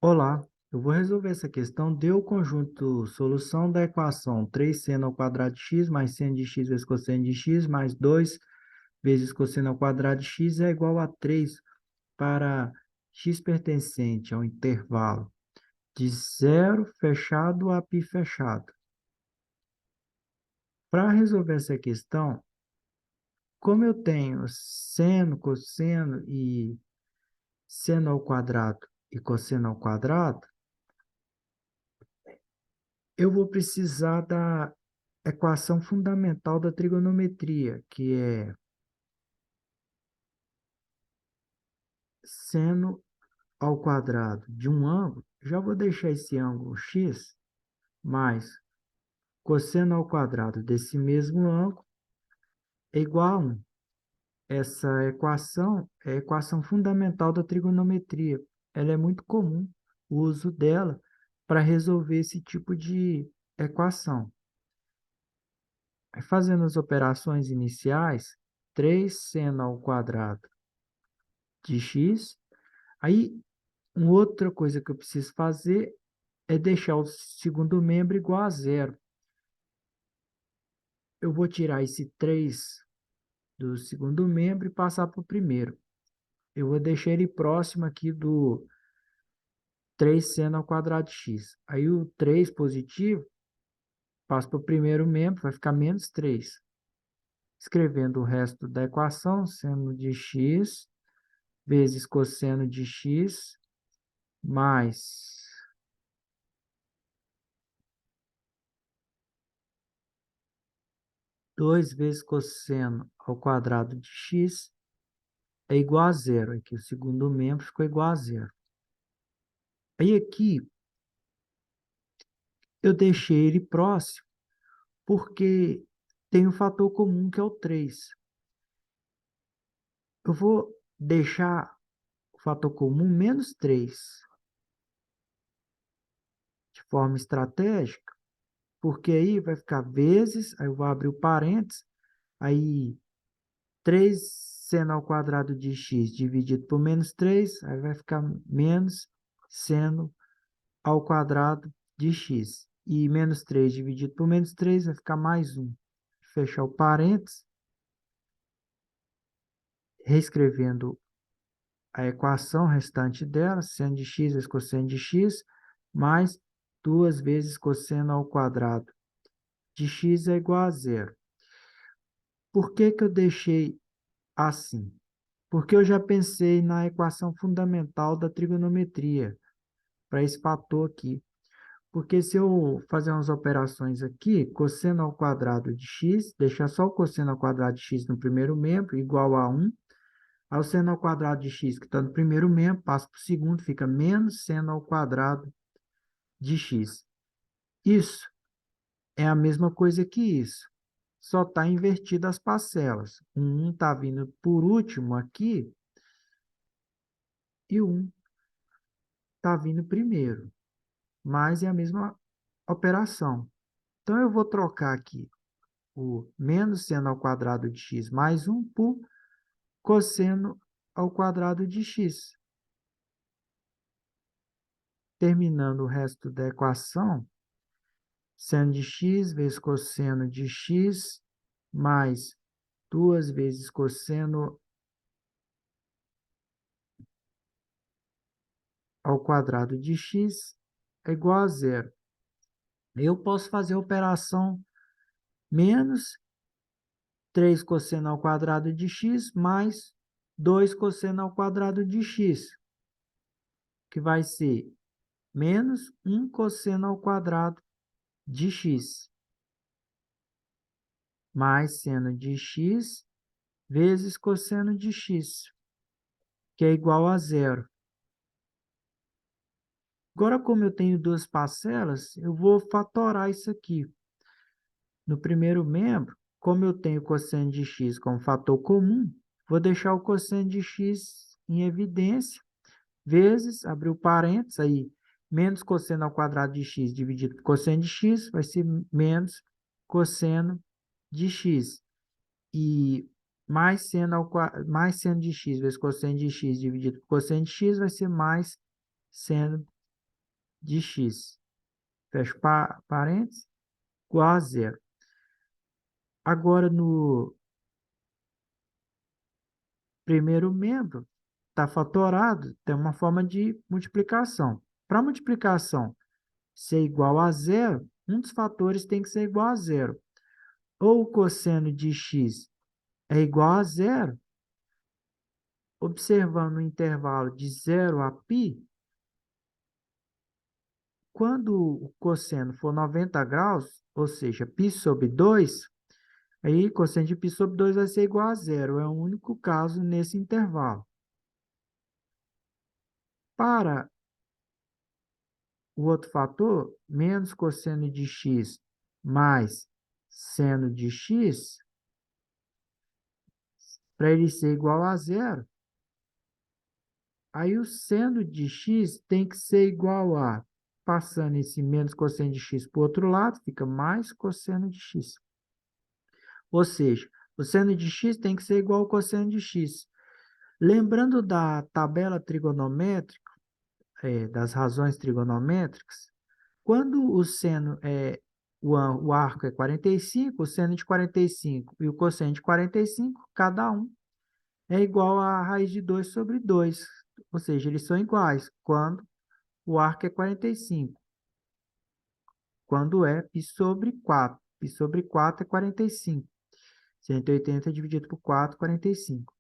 Olá, eu vou resolver essa questão. Deu o conjunto solução da equação 3 seno ao quadrado de x mais seno de x vezes cosseno de x mais 2 vezes cosseno ao quadrado de x é igual a 3 para x pertencente ao intervalo de zero fechado a π fechado. Para resolver essa questão, como eu tenho seno, cosseno e seno ao quadrado e cosseno ao quadrado, eu vou precisar da equação fundamental da trigonometria, que é seno ao quadrado de um ângulo. Já vou deixar esse ângulo x mais cosseno ao quadrado desse mesmo ângulo é igual a 1. Essa equação é a equação fundamental da trigonometria. Ela é muito comum o uso dela para resolver esse tipo de equação. Fazendo as operações iniciais, 3 seno ao quadrado de x. Aí, uma outra coisa que eu preciso fazer é deixar o segundo membro igual a zero. Eu vou tirar esse 3 do segundo membro e passar para o primeiro. Eu vou deixar ele próximo aqui do 3 seno ao quadrado de x. Aí o 3 positivo passa para o primeiro membro, vai ficar menos 3. Escrevendo o resto da equação, seno de x vezes cosseno de x mais 2 vezes cosseno ao quadrado de x é igual a zero. Aqui o segundo membro ficou igual a zero. Aí aqui eu deixei ele próximo porque tem um fator comum que é o 3. Eu vou deixar o fator comum menos 3 de forma estratégica, porque aí vai ficar vezes, aí eu vou abrir o parênteses, aí 3 seno ao quadrado de x dividido por menos 3, aí vai ficar menos seno ao quadrado de x. E menos 3 dividido por menos 3 vai ficar mais 1. Fechar o parênteses, reescrevendo a equação restante dela, seno de x vezes cosseno de x, mais 2 vezes cosseno ao quadrado de x é igual a zero. Por que que eu deixei assim? Porque eu já pensei na equação fundamental da trigonometria para esse fator aqui. Porque se eu fazer umas operações aqui, cosseno ao quadrado de x, deixar só o cosseno ao quadrado de x no primeiro membro, igual a 1. Aí o seno ao quadrado de x, que está no primeiro membro, passa para o segundo, fica menos seno ao quadrado de x. Isso é a mesma coisa que isso. Só está invertido as parcelas. O 1 está vindo por último aqui e o 1 está vindo primeiro. Mas é a mesma operação. Então, eu vou trocar aqui o menos seno ao quadrado de x mais 1 por cosseno ao quadrado de x. Terminando o resto da equação, seno de x vezes cosseno de x mais 2 vezes cosseno ao quadrado de x é igual a zero. Eu posso fazer a operação menos 3 cosseno ao quadrado de x mais 2 cosseno ao quadrado de x, que vai ser menos 1 cosseno ao quadrado de x, mais seno de x vezes cosseno de x, que é igual a zero. Agora, como eu tenho duas parcelas, eu vou fatorar isso aqui. No primeiro membro, como eu tenho cosseno de x como fator comum, vou deixar o cosseno de x em evidência, vezes, abrir o parênteses, aí, menos cosseno ao quadrado de x dividido por cosseno de x, vai ser menos cosseno de x. E mais seno de x vezes cosseno de x dividido por cosseno de x vai ser mais seno de x, fecha parênteses, igual a zero. Agora, no primeiro membro, está fatorado, tem uma forma de multiplicação. Para multiplicação ser igual a zero, um dos fatores tem que ser igual a zero. Ou o cosseno de x é igual a zero, observando o intervalo de 0 a π, quando o cosseno for 90 graus, ou seja, π sobre 2, aí cosseno de π sobre 2 vai ser igual a zero. É o único caso nesse intervalo. Para o outro fator, menos cosseno de x mais seno de x, para ele ser igual a zero, aí o seno de x tem que ser igual a, passando esse menos cosseno de x para o outro lado, fica mais cosseno de x. Ou seja, o seno de x tem que ser igual ao cosseno de x. Lembrando da tabela trigonométrica, das razões trigonométricas, quando o seno o arco é 45, o seno de 45 e o cosseno de 45, cada um é igual a raiz de 2 sobre 2. Ou seja, eles são iguais quando o arco é 45. Quando é π sobre 4. Π sobre 4 é 45. 180 dividido por 4, 45.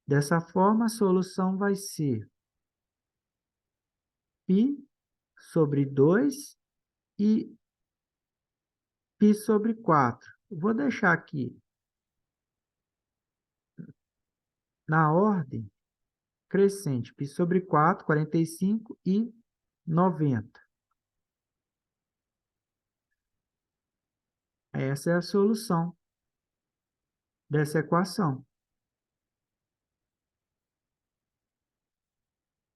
Dessa forma, a solução vai ser π sobre 2 e π sobre 4. Vou deixar aqui na ordem crescente. Π sobre 4, 45 e 90. Essa é a solução dessa equação.